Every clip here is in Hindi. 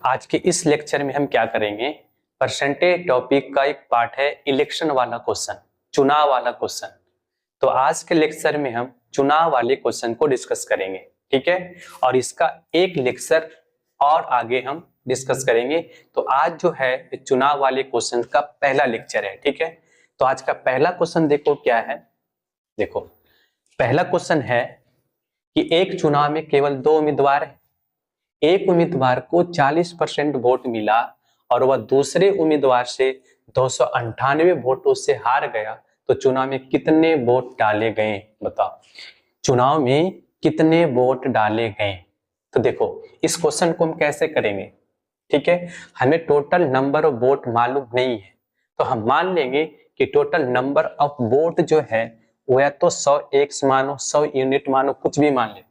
आज के इस लेक्चर में हम क्या करेंगे, परसेंटेज टॉपिक का एक पार्ट है इलेक्शन वाला क्वेश्चन, चुनाव वाला क्वेश्चन। तो आज के लेक्चर में हम चुनाव वाले क्वेश्चन को डिस्कस करेंगे, ठीक है। और इसका एक लेक्चर और आगे हम डिस्कस करेंगे। तो आज जो है चुनाव वाले क्वेश्चन का पहला लेक्चर है, ठीक है। तो आज का पहला क्वेश्चन देखो क्या है। देखो पहला क्वेश्चन है कि एक चुनाव में केवल 2 उम्मीदवार हैं। एक उम्मीदवार को 40% वोट मिला और वह दूसरे उम्मीदवार से 298 वोटों से हार गया, तो चुनाव में कितने वोट डाले गए? बताओ, चुनाव में कितने वोट डाले गए? तो देखो इस क्वेश्चन को हम कैसे करेंगे, ठीक है। हमें टोटल नंबर ऑफ वोट मालूम नहीं है, तो हम मान लेंगे कि टोटल नंबर ऑफ वोट जो है वो या तो 100x मानो, 100 यूनिट मानो, कुछ भी मान ले।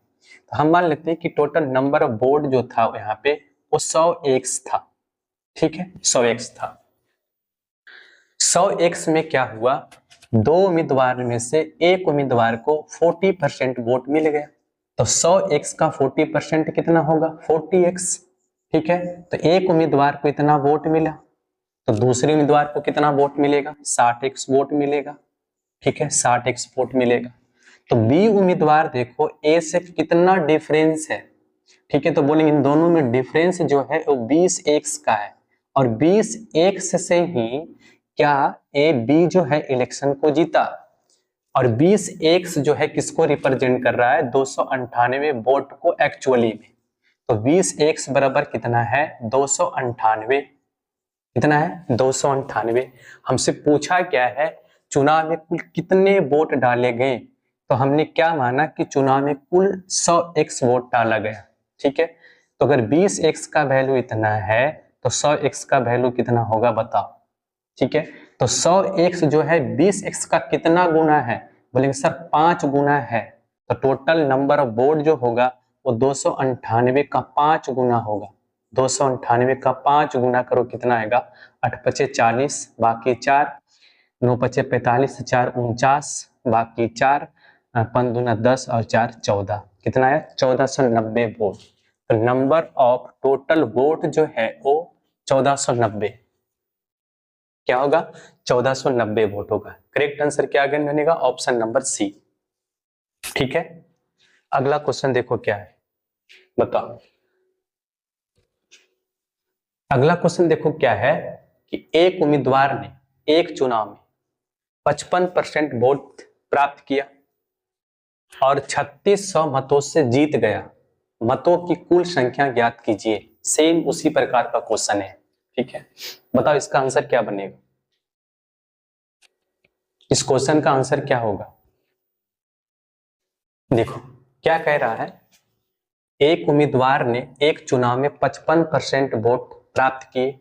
तो हम मान लेते हैं कि टोटल नंबर ऑफ वोट जो था यहाँ पे वो 100x था, ठीक है, 100x था। 100x में क्या हुआ, 2 उम्मीदवार में से एक उम्मीदवार को 40% वोट मिल गया। तो 100x का 40% कितना होगा, 40x, ठीक है। तो एक उम्मीदवार को इतना वोट मिला, तो दूसरे उम्मीदवार को कितना वोट मिलेगा, 60x वोट मिलेगा, ठीक है, 60x वोट मिलेगा। तो बी उम्मीदवार देखो ए से कितना डिफरेंस है, ठीक है। तो बोलेंगे इन दोनों में डिफरेंस जो है वो 20x का है, और 20x से ही क्या ए बी जो है इलेक्शन को जीता। और 20x जो है किसको रिप्रेजेंट कर रहा है, 298 वोट को एक्चुअली में। तो 20x बराबर कितना है, 298। कितना है, 298। हमसे पूछा क्या है, चुनाव में कुल कितने वोट डाले गए। तो हमने क्या माना कि चुनाव में कुल 100x वोट डाला गया, ठीक है। तो अगर 20x का वैल्यू इतना है तो 100x का वैल्यू कितना होगा बताओ, ठीक है। तो 100x जो है 20x का कितना गुना है, बोलेंगे सर 5 गुना है। तो टोटल नंबर ऑफ वोट जो होगा वो 298 का 5 गुना होगा। 298 का 5 गुना करो, कितना आएगा, 8 पचे 40, बाकी 4, 9 पचे 45, 4 49, बाकी 4, 5 दूना 10 और 4 14, कितना है, 1490 वोट। तो नंबर ऑफ टोटल वोट जो है वो 1490 क्या होगा, 1490 वोट होगा। करेक्ट आंसर क्या बनेगा, ऑप्शन नंबर सी, ठीक है। अगला क्वेश्चन देखो क्या है, बताओ। अगला क्वेश्चन देखो क्या है कि एक उम्मीदवार ने एक चुनाव में 55% वोट प्राप्त किया और 3600 मतों से जीत गया। मतों की कुल संख्या ज्ञात कीजिए। सेम उसी प्रकार का क्वेश्चन है, ठीक है। बताओ इसका आंसर क्या बनेगा, इस क्वेश्चन का आंसर क्या होगा। देखो क्या कह रहा है, एक उम्मीदवार ने एक चुनाव में 55% वोट प्राप्त किए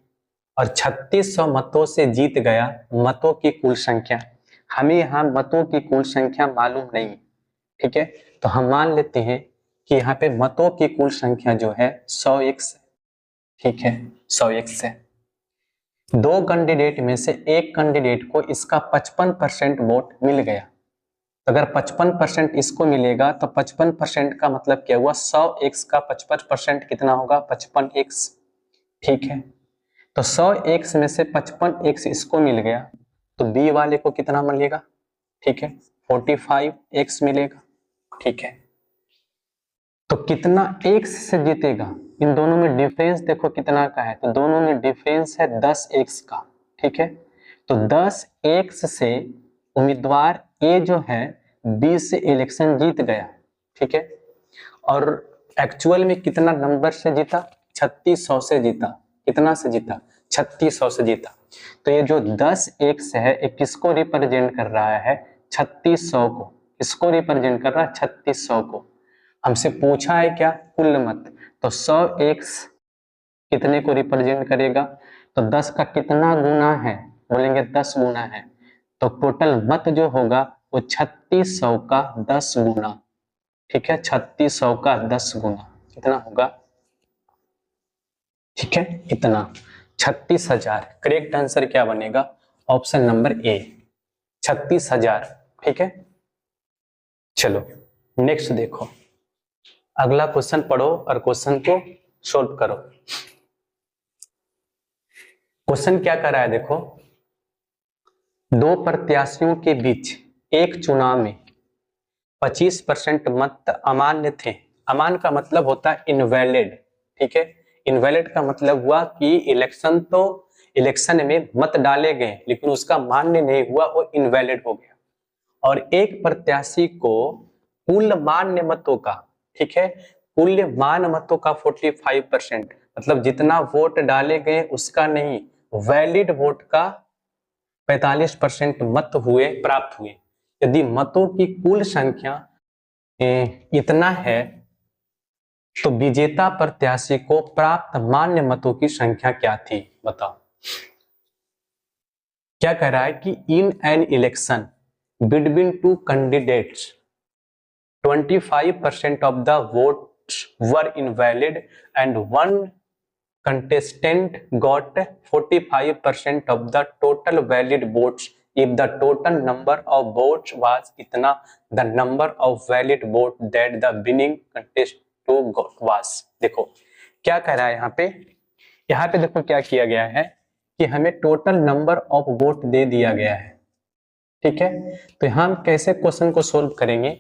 और 3600 मतों से जीत गया। मतों की कुल संख्या, हमें यहाँ मतों की कुल संख्या मालूम नहीं, ठीक है। तो हम मान लेते हैं कि यहाँ पे मतों की कुल संख्या जो है 100x, ठीक है, 100x है। 2 कैंडिडेट में से एक कैंडिडेट को इसका 55% वोट मिल गया। अगर 55% इसको मिलेगा तो 55% का मतलब क्या हुआ, 100x का 55% कितना होगा, 55x, ठीक है। तो 100x में से 55x इसको मिल गया, तो बी वाले को कितना मिलेगा, ठीक है, 45x मिलेगा, ठीक है। तो कितना x से जीतेगा, इन दोनों में डिफरेंस देखो कितना का है, तो दोनों में डिफरेंस है 10x का, ठीक है। तो 10x से उम्मीदवार ए जो है 20 से इलेक्शन जीत गया, ठीक है। और एक्चुअल में कितना नंबर से जीता, 3600 से जीता। कितना से जीता, 3600 से जीता। तो ये जो 10x है ये किसको रिप्रेजेंट कर रहा है, 3600 को। किसको रिप्रेजेंट कर रहा है, 3600 को। हमसे पूछा है क्या, कुल मत। तो 100x कितने को रिप्रेजेंट करेगा, तो 10 का कितना गुना है, बोलेंगे 10 गुना है। तो टोटल मत जो होगा वो 3600 का 10 गुना, ठीक है, 3600 का 10 गुना कितना होगा, ठीक है, इतना 36,000। करेक्ट आंसर क्या बनेगा, ऑप्शन नंबर ए, 36,000, ठीक है। चलो नेक्स्ट देखो, अगला क्वेश्चन पढ़ो और क्वेश्चन को सोल्व करो। क्वेश्चन क्या कर रहा है देखो, दो प्रत्याशियों के बीच एक चुनाव में 25% मत अमान्य थे। अमान्य का मतलब होता है इनवैलिड, ठीक है। इनवैलिड का मतलब हुआ कि इलेक्शन में मत डाले गए लेकिन उसका मान्य नहीं हुआ, वो इनवैलिड हो गया। और एक प्रत्याशी को कुल मान्य मतों का, ठीक है, कुल मान्य मतों का 45%, मतलब जितना वोट डाले गए उसका नहीं, वैलिड वोट का 45% मत हुए प्राप्त हुए। यदि मतों की कुल संख्या इतना है तो विजेता प्रत्याशी को प्राप्त मान्य मतों की संख्या क्या थी, बताओ। क्या कह रहा है कि in an election between two candidates 25% of the votes were invalid and one contestant got 45% of the total valid votes if the total number of votes was itna the number of valid votes that the winning contestant got was। देखो क्या कह रहा है यहाँ पे देखो क्या किया गया है कि हमें टोटल नंबर ऑफ वोट दे दिया गया है, ठीक है। तो हम कैसे क्वेश्चन को सोल्व करेंगे,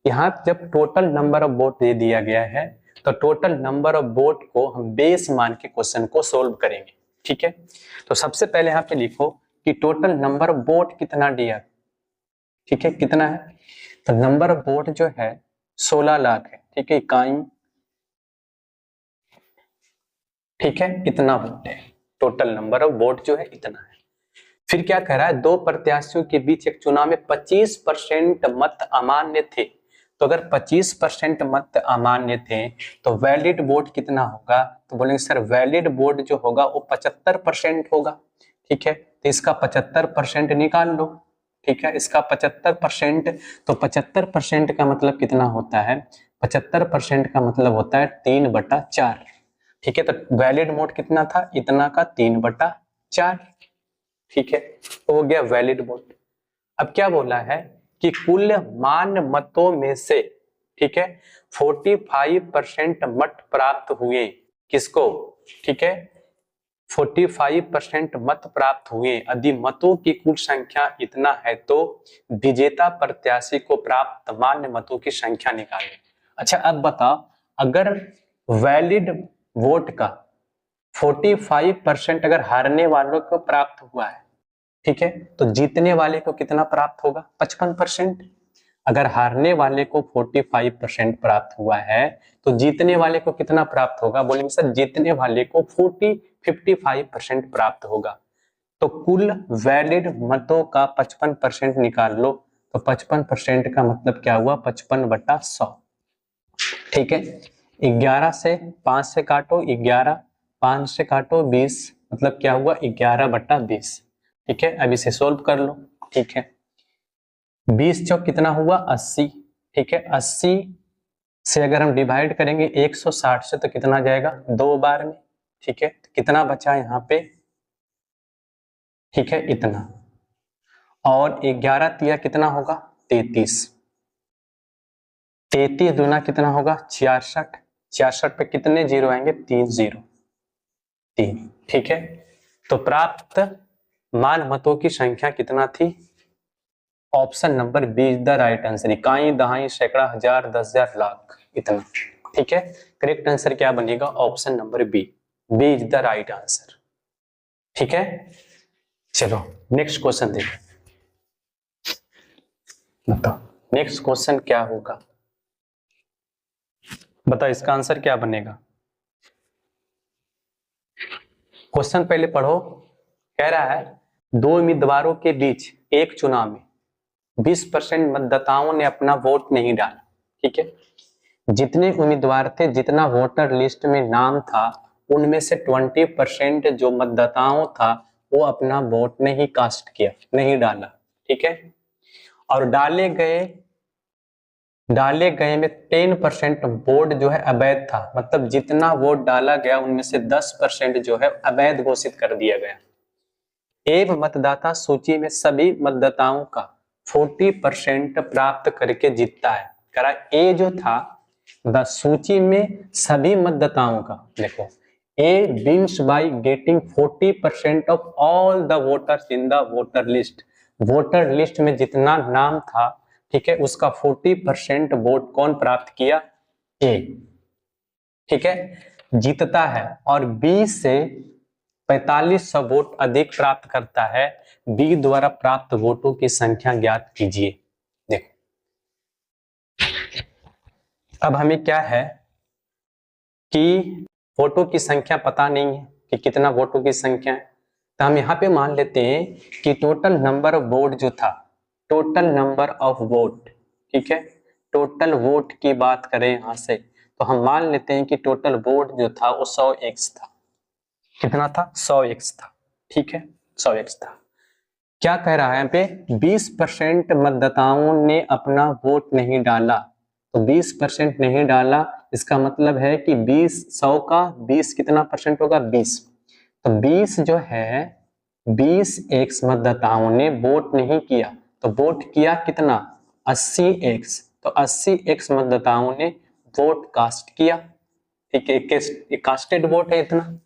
यहाँ जब टोटल नंबर ऑफ वोट दे दिया गया है तो टोटल नंबर ऑफ वोट को हम बेस मान के क्वेश्चन को सोल्व करेंगे, ठीक है। तो सबसे पहले यहाँ पे लिखो कि टोटल नंबर ऑफ वोट कितना दिया, ठीक है, कितना है। तो नंबर ऑफ वोट जो है 16 लाख है, ठीक है, इकाई, ठीक है, इतना वोट है, टोटल नंबर ऑफ वोट जो है इतना है। फिर क्या कह रहा है, दो प्रत्याशियों के बीच एक चुनाव में 25% मत अमान्य थे। तो अगर 25% मत अमान्य थे तो वैलिड वोट कितना होगा, तो बोलेंगे सर वैलिड वोट जो होगा वो 75% होगा, ठीक है। तो इसका 75% निकाल लो, ठीक है, इसका 75%, तो 75% का मतलब कितना होता है, 75% का मतलब होता है 3/4, ठीक है। तो वैलिड वोट कितना था, इतना का 3/4, ठीक है, तो हो गया वैलिड वोट। अब क्या बोला है कि कुल मान्य मतों में से, ठीक है, 45% मत प्राप्त हुए, किसको, ठीक है, 45% मत प्राप्त हुए। यदि मतों की कुल संख्या इतना है तो विजेता प्रत्याशी को प्राप्त मान्य मतों की संख्या निकालें। अच्छा अब बताओ, अगर वैलिड वोट का 45% अगर हारने वालों को प्राप्त हुआ है, ठीक है, तो जीतने वाले को कितना प्राप्त होगा, 55%। अगर हारने वाले को 45% प्राप्त हुआ है तो जीतने वाले को कितना प्राप्त होगा, बोलेंगे सर जीतने वाले को 55% प्राप्त होगा। तो कुल वैलिड मतों का 55% निकाल लो, तो 55% का मतलब क्या हुआ, 55/100, ठीक है। 11 से 5 से काटो 11, 5 से काटो 20, मतलब क्या हुआ 11/20, ठीक है। अब इसे सोल्व कर लो, ठीक है। 20 चौक कितना हुआ 80, ठीक है। 80 से अगर हम डिवाइड करेंगे 160 से तो कितना जाएगा 2 बार में, ठीक है। तो कितना बचा यहाँ पे, ठीक है, इतना। और 11 तिया कितना होगा 33, 33 दूना कितना होगा 66, 66 पे कितने जीरो आएंगे 3 0 3, ठीक है। तो प्राप्त मान मतों की संख्या कितना थी, option number B is the right answer. इकाई, दहाई, सैकड़ा, हजार, 10,000, लाख, इतना, ठीक है। करेक्ट आंसर क्या बनेगा, option number B, B is the right answer, ठीक है। चलो नेक्स्ट क्वेश्चन देखो, बताओ नेक्स्ट क्वेश्चन क्या होगा, बताओ इसका आंसर क्या बनेगा। क्वेश्चन पहले पढ़ो। कह रहा है दो उम्मीदवारों के बीच एक चुनाव में 20% मतदाताओं ने अपना वोट नहीं डाला, ठीक है। जितने उम्मीदवार थे, जितना वोटर लिस्ट में नाम था, उनमें से 20% जो मतदाताओं था वो अपना वोट नहीं कास्ट किया, नहीं डाला, ठीक है। और डाले गए में 10% वोट जो है अवैध था, मतलब जितना वोट डाला गया उनमें से 10% जो है अवैध घोषित कर दिया गया। एवं मतदाता सूची में सभी मतदाताओं का 40% प्राप्त करके जीतता है। करा ए जो था सूची में सभी मतदाताओं का, देखो A wins by getting 40% of all the voters in the voter list. Voter list में जितना नाम था, ठीक है, उसका 40% वोट कौन प्राप्त किया? A, ठीक है, जीतता है। और B से 4500 वोट अधिक प्राप्त करता है। B द्वारा प्राप्त वोटों की संख्या ज्ञात कीजिए। देखो अब हमें क्या है कि वोटों की संख्या पता नहीं है कि कितना वोटों की संख्या है, तो हम यहाँ पे मान लेते हैं कि टोटल नंबर ऑफ वोट जो था, टोटल नंबर ऑफ वोट, ठीक है, टोटल वोट की बात करें यहाँ से, तो हम मान लेते हैं कि टोटल वोट जो था वो 100x था। कितना था? 100x था, ठीक है, 100x था। क्या कह रहा है यहाँ पे? 20% मतदाताओं ने अपना वोट नहीं डाला, तो 20% नहीं डाला, इसका मतलब है कि 100 का 20 कितना परसेंट होगा? 20। तो 20 जो है 20x मतदाताओं ने वोट नहीं किया, तो वोट किया कितना? 80x। तो 80x मतदाताओं ने वोट कास्ट किया, ठीक है, कास्टेड वोट है इतना,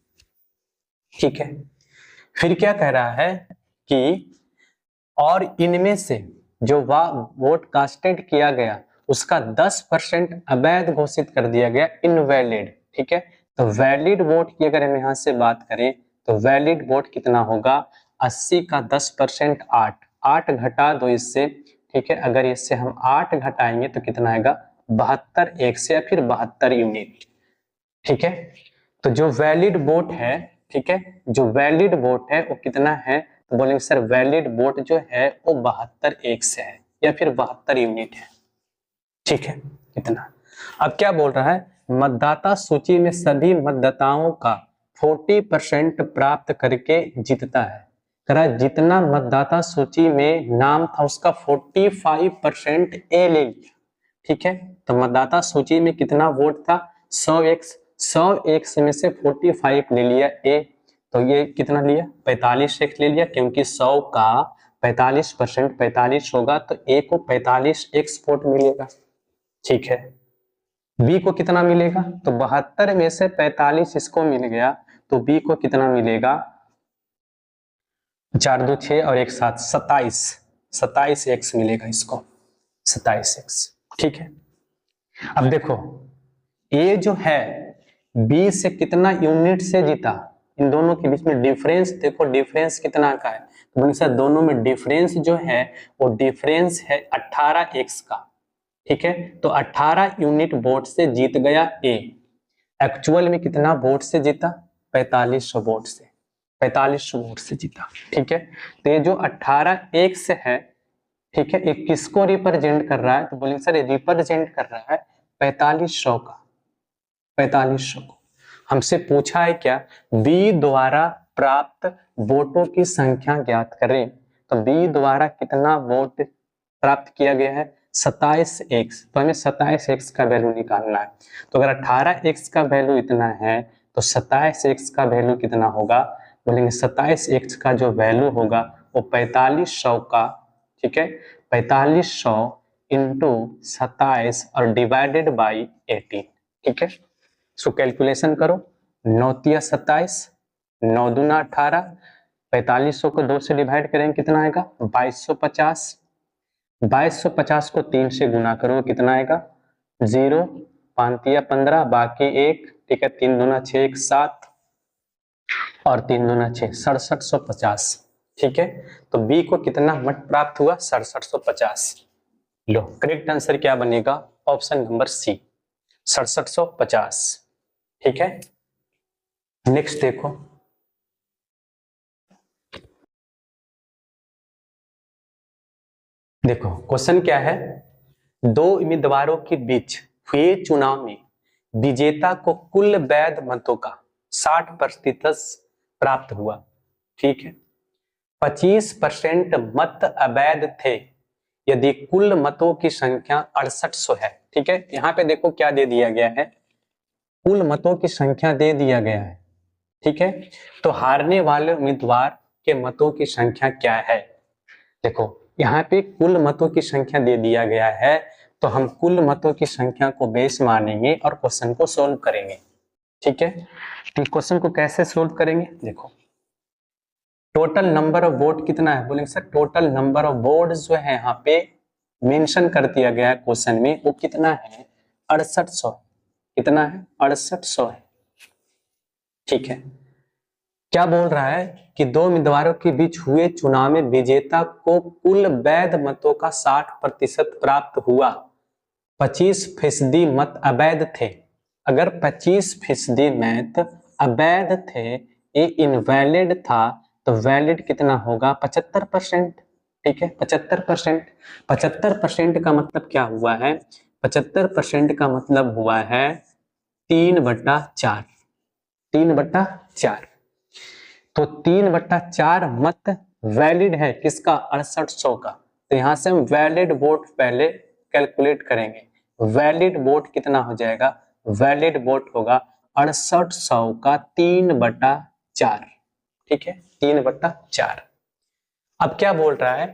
ठीक है। फिर क्या कह रहा है कि और इनमें से जो वोट कास्टेड किया गया उसका 10% अवैध घोषित कर दिया गया, इनवैलिड, ठीक है। तो वैलिड वोट की अगर हम यहाँ से बात करें तो वैलिड वोट कितना होगा? 80 का 10% 8 घटा दो इससे, ठीक है, अगर इससे हम 8 घटाएंगे तो कितना आएगा? 72x या फिर 72 यूनिट, ठीक है। तो जो वैलिड वोट है, ठीक है, जो वैलिड वोट है वो कितना है? तो बोलेंगे सर वैलिड वोट जो है वो 72x है या फिर 72 यूनिट है, ठीक है, इतना। अब क्या बोल रहा है? मतदाता सूची में सभी मतदाताओं का 40% प्राप्त करके जीतता है। कह रहा है जितना मतदाता सूची में नाम था उसका 45% ए ले लिया, ठीक है। तो मतदाता सूची में कितना वोट था? 100x, 100x में से 45 ले लिया ए, तो ये कितना लिया? 45x ले लिया, क्योंकि 100 का 45% 45 होगा, तो ए को 45x वोट मिलेगा, ठीक है। बी को कितना मिलेगा? तो 72 में से 45 इसको मिल गया, तो बी को कितना मिलेगा? 4 2 6 और 1 7 27x मिलेगा इसको, 27x, ठीक है। अब देखो ए जो है बी से कितना यूनिट से जीता, इन दोनों के बीच में डिफरेंस देखो, डिफरेंस कितना का है? तो सर दोनों में डिफरेंस जो है वो डिफरेंस है 18x का, ठीक है। तो 18 यूनिट वोट से जीत गया ए। एक्चुअल में कितना वोट से जीता? 4500 वोट से, 4500 वोट से जीता, ठीक है। तो ये जो 18x है, ठीक है, ये किसको रिप्रेजेंट कर रहा है? तो बोलेंगे सर ये रिप्रेजेंट कर रहा है 4500 का, 4500 को। हमसे पूछा है क्या? बी द्वारा प्राप्त वोटों की संख्या ज्ञात करें। तो बी द्वारा कितना वोट प्राप्त किया गया है? 27x, तो हमें 27x का वैल्यू निकालना है। तो अगर 18x का वैल्यू इतना है तो 27x का वैल्यू कितना होगा? बोलेंगे 27x का जो वैल्यू होगा वो 4500 का, ठीक है, 4500 इंटू 27 और डिवाइडेड बाई 18, ठीक है। सो कैलकुलेशन करो, 9 तिया 27, 9 दूना 18, 4500 को 2 से डिवाइड करेंगे कितना आएगा? 2250, 2250 को 3 से गुना करो कितना आएगा? 0, 5 तिया 15, बाकी 1, ठीक है, 3 दूना 6 1 7 और 3 दूना 6 6750, ठीक है। तो बी को कितना मत प्राप्त हुआ? 6750। लो करेक्ट आंसर क्या बनेगा? ऑप्शन नंबर सी, 6750, ठीक है। नेक्स्ट देखो, देखो क्वेश्चन क्या है? दो उम्मीदवारों के बीच हुए चुनाव में विजेता को कुल वैध मतों का 60% प्राप्त हुआ, ठीक है। 25% मत अवैध थे यदि कुल मतों की संख्या 6800 है, ठीक है। यहाँ पे देखो क्या दे दिया गया है? कुल मतों की संख्या दे दिया गया है, ठीक है। तो हारने वाले उम्मीदवार के मतों की संख्या क्या है? देखो यहाँ पे कुल मतों की संख्या दे दिया गया है, तो हम कुल मतों की संख्या को बेस मानेंगे और क्वेश्चन को सोल्व करेंगे। ठीक है, तो क्वेश्चन को कैसे सोल्व करेंगे, देखो टोटल नंबर ऑफ वोट कितना है, बोलेंगे sir total number of vote जो है यहाँ पे मेंशन कर दिया गया है क्वेश्चन में, वो कितना है 6800, कितना है 6800 है। ठीक है, क्या बोल रहा है कि दो उम्मीदवारों के बीच हुए चुनाव में विजेता को कुल वैध मतों का 60% प्राप्त हुआ, 25% मत अवैध थे। अगर 25% मत अवैध थे, ये इनवैलिड था, तो वैलिड कितना होगा 75%। ठीक है, 75%, 75% का मतलब क्या हुआ है, 75% का मतलब हुआ है 3/4, 3/4। तो 3/4 मत वैलिड है किसका 6800 का, तो यहां से हम वैलिड वोट पहले कैलकुलेट करेंगे। वैलिड वोट कितना हो जाएगा, वैलिड वोट होगा 6800 का 3/4। ठीक है, 3/4। अब क्या बोल रहा है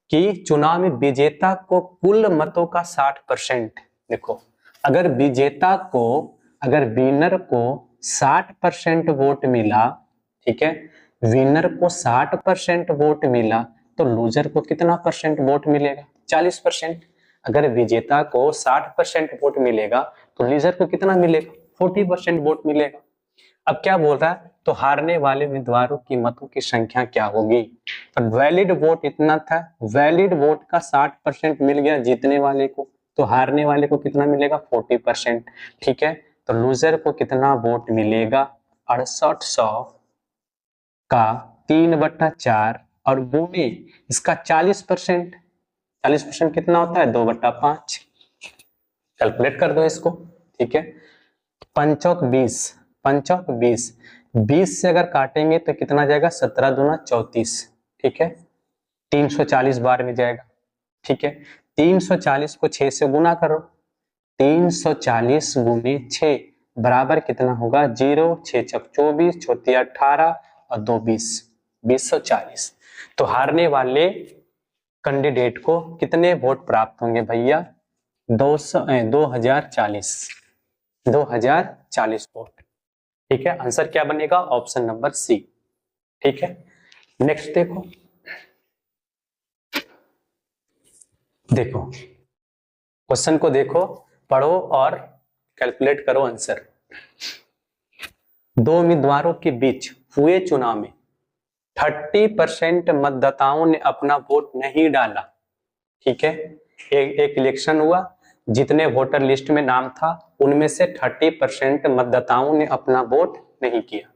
कि चुनाव में विजेता को कुल मतों का 60%, देखो अगर विजेता को, अगर विनर को 60% वोट मिला, ठीक है, विनर को 60% वोट मिला, तो लूजर को कितना परसेंट वोट मिलेगा 40%। अगर विजेता को 60% वोट मिलेगा, तो लूजर को कितना मिलेगा 40% वोट मिलेगा। अब क्या बोल रहा है, तो हारने वाले उम्मीदवारों की मतों की संख्या क्या होगी, तो वैलिड वोट इतना था, वैलिड वोट का 60% मिल गया जीतने वाले को, तो हारने वाले को कितना मिलेगा 40%। ठीक है, तो लूजर को कितना वोट मिलेगा 6800 का 3/4 और गुणे इसका 40%, 40% कितना होता है 2/5, कैलकुलेट कर दो इसको। ठीक है, 5 20, 5 20, 20 से अगर काटेंगे तो कितना जाएगा 17 दूना 34। ठीक है, 340 बार में जाएगा। ठीक है, 340 को 6 से गुना करो, 340 गुने 6 बराबर कितना होगा 0, 6 छक 24, 34 18 और 2 20, 2040। तो हारने वाले कैंडिडेट को कितने वोट प्राप्त होंगे भैया 2040, 2040 वोट। ठीक है, आंसर क्या बनेगा ऑप्शन नंबर सी। ठीक है, नेक्स्ट देखो, देखो क्वेश्चन को देखो, पढ़ो और कैलकुलेट करो आंसर। दो उम्मीदवारों के बीच हुए चुनाव में 30% मतदाताओं ने अपना वोट नहीं डाला। ठीक है, एक इलेक्शन हुआ, जितने वोटर लिस्ट में नाम था उनमें से 30% मतदाताओं ने अपना वोट नहीं किया।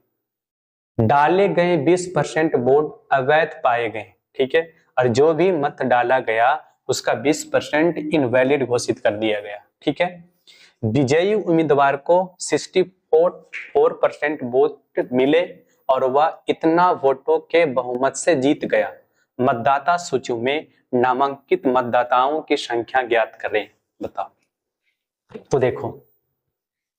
डाले गए 20% वोट अवैध पाए गए। ठीक है, और जो भी मत डाला गया उसका 20% इनवैलिड घोषित कर दिया गया। ठीक है, विजयी उम्मीदवार को 64% वोट मिले और वह इतना वोटों के बहुमत से जीत गया। मतदाता सूची में नामांकित मतदाताओं की संख्या ज्ञात करें, बताओ। तो देखो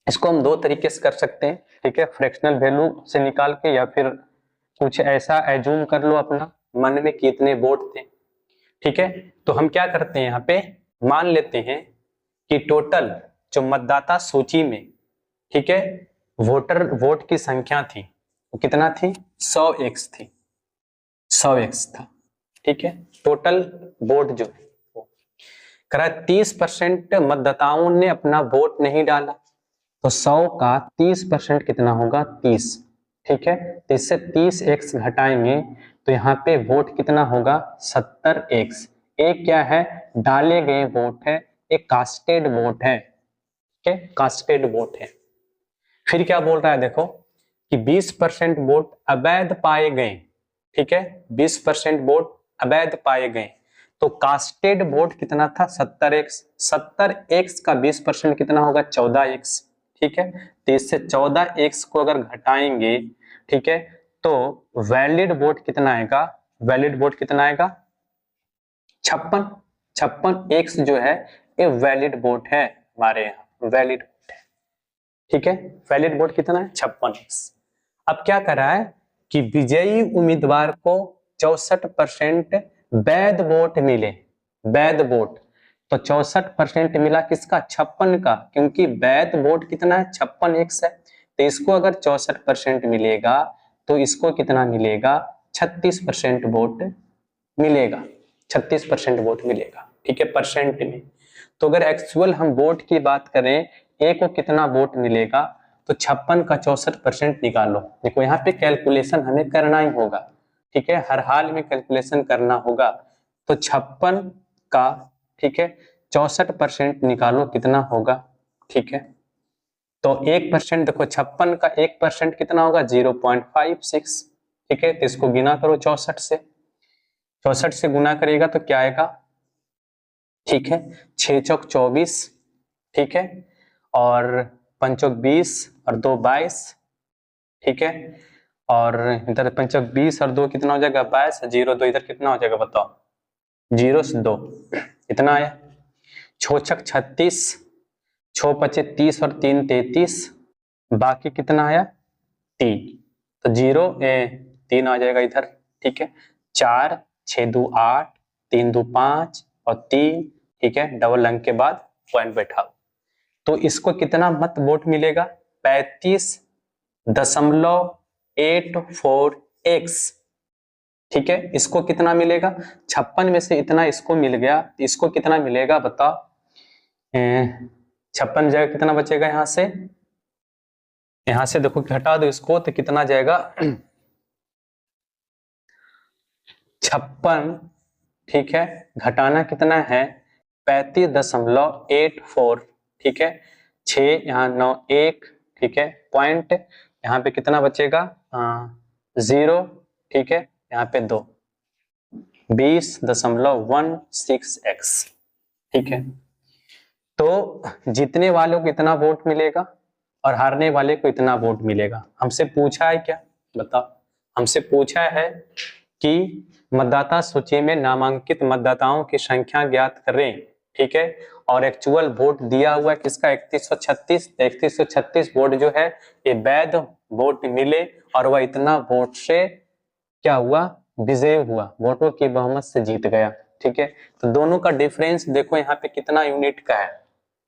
इसको हम दो तरीके से कर सकते हैं। ठीक है, फ्रैक्शनल वैल्यू से निकाल के, या फिर कुछ ऐसा एज्यूम कर लो अपना मन में कितने वोट थे। ठीक है, तो हम क्या करते हैं यहाँ पे मान लेते हैं कि टोटल जो मतदाता सूची में, ठीक है, वोट की संख्या थी वो कितना थी 100x थी, 100x था। ठीक है, टोटल वोट जो है वो करा 30% मतदाताओं ने अपना वोट नहीं डाला, तो 100 का 30% कितना होगा 30। ठीक है, तो इससे 30x घटाएंगे तो यहाँ पे वोट कितना होगा 70x। एक क्या है डाले गए वोट है, एक कास्टेड वोट है। ठीक है, कास्टेड वोट है। फिर क्या बोल रहा है देखो कि 20% वोट अवैध पाए गए। ठीक है, 20% वोट अवैध पाए गए, तो कास्टेड वोट कितना था 70x, 70x का 20% कितना होगा 14x। ठीक है, तो इससे 14x को अगर घटाएंगे, ठीक है, तो वैलिड वोट कितना आएगा, वैलिड वोट कितना आएगा 56, 56x जो है ये वैलिड वोट है हमारे यहाँ, वैलिड वोट है। ठीक है, वैलिड वोट कितना है 56x। अब क्या कर रहा है कि विजयी उम्मीदवार को 64% वैध वोट मिले, वैध वोट, तो 64% मिला किसका 56 का, क्योंकि वैध वोट कितना है 56x है, तो इसको अगर 64% मिलेगा तो इसको कितना मिलेगा, 36% वोट मिलेगा, 36% वोट मिलेगा, ठीक है, परसेंट में। तो अगर एक्चुअल हम वोट की बात करें, ए को कितना वोट मिलेगा, तो 56 का 64% निकालो। देखो यहाँ पे कैलकुलेशन हमें करना ही होगा, ठीक है, हर हाल में कैलकुलेशन करना होगा। तो 56 का, ठीक है, 64% निकालो कितना होगा, ठीक है। तो 1% देखो 56 का 1% कितना होगा, 0.56, ठीक है। तो इसको गुना करो 64 से, 64 से गुना करेगा तो क्या आएगा, ठीक है, 6 चौक 24, ठीक है, और 5 चौक 20 और 2 22, ठीक है, और इधर 5 चौक 20 और 2 कितना हो जाएगा 22, 0 2 इधर कितना हो जाएगा बताओ, 0 से 2 इतना आया। 6 छक 36, 6 पचे 30 और 3 33, बाकी कितना आया 3, तो 0 3 आ जाएगा इधर, ठीक है। 4 6 2 8, 3 2 5 और 3, ठीक है, डबल अंक के बाद पॉइंट बैठाओ। तो इसको कितना मत वोट मिलेगा, 35.84x, ठीक है। इसको कितना मिलेगा, 56 में से इतना इसको मिल गया, इसको कितना मिलेगा बताओ, 56 जगह कितना बचेगा, यहां से देखो घटा दो इसको तो कितना जाएगा 56, ठीक है, घटाना कितना है 35.84, ठीक है, 6 यहाँ 9 1, ठीक है, पॉइंट यहाँ पे कितना बचेगा 0, ठीक है, यहाँ पे 2, 20.16x, ठीक है। तो जीतने वालों को इतना वोट मिलेगा और हारने वाले को इतना वोट मिलेगा। हमसे पूछा है क्या, बताओ, हमसे पूछा है कि मतदाता सूची में नामांकित मतदाताओं की संख्या ज्ञात करें, ठीक है, और एक्चुअल वोट दिया हुआ है किसका 3136, 3136 वोट जो है ये वैध वोट मिले और वह इतना वोट से क्या हुआ, विजय हुआ, वोटों की बहुमत से जीत गया, ठीक है। तो दोनों का डिफरेंस देखो यहाँ पे कितना यूनिट का है,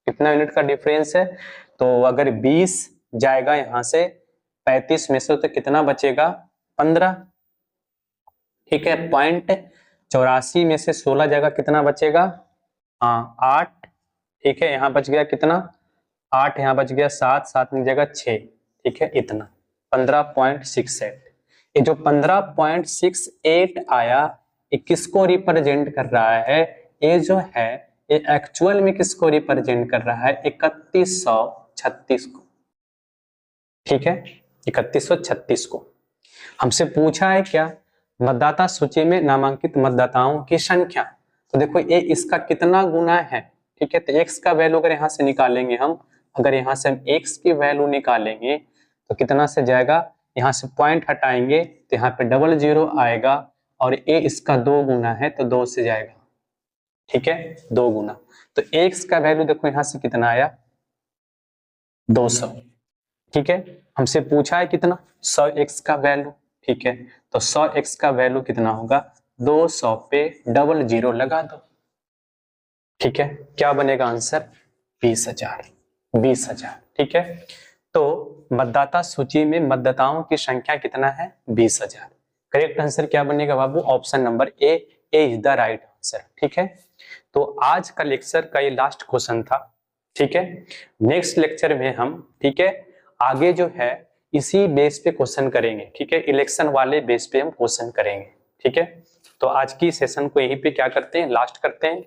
कितना यूनिट का डिफरेंस है। तो अगर 20 जाएगा यहाँ से 35 में से तो कितना बचेगा 15, ठीक है, पॉइंट 84 में से 16 जाएगा कितना बचेगा 8, ठीक है, यहाँ बच गया कितना 8, यहाँ बच गया 7, 7 में जगह 6, ठीक है, इतना 15.68। ये जो 15.68 आया ये किसको रिप्रेजेंट कर रहा है, ये जो है ये एक्चुअल में किसको रिप्रेजेंट कर रहा है 3136 को, ठीक है, 3136 को। हमसे पूछा है क्या, मतदाता सूची में नामांकित मतदाताओं की संख्या। तो देखो ये इसका कितना गुना है, ठीक है, तो x का वैल्यू अगर यहाँ से निकालेंगे हम, अगर यहाँ से हम x की वैल्यू निकालेंगे तो कितना से जाएगा, यहाँ से पॉइंट हटाएंगे तो यहाँ पे डबल 0 आएगा और a इसका 2 गुना है तो 2 से जाएगा, ठीक है, 2 गुना। तो x का वैल्यू देखो यहाँ से कितना आया 200, ठीक है। हमसे पूछा है कितना 100x का वैल्यू, ठीक है, तो 100x का वैल्यू कितना होगा 200 पे डबल 0 लगा दो, ठीक है, क्या बनेगा आंसर 20,000, 20,000, ठीक है। तो मतदाता सूची में मतदाताओं की संख्या कितना है 20,000। करेक्ट आंसर क्या बनेगा बाबू, option number A is the right answer, ठीक है। तो आज का लेक्चर का ये लास्ट क्वेश्चन था, ठीक है। नेक्स्ट लेक्चर में हम, ठीक है, आगे जो है इसी बेस पे क्वेश्चन करेंगे, ठीक है, इलेक्शन वाले बेस पे हम क्वेश्चन करेंगे, ठीक है। तो आज की सेशन को यहीं पे क्या करते हैं, लास्ट करते हैं।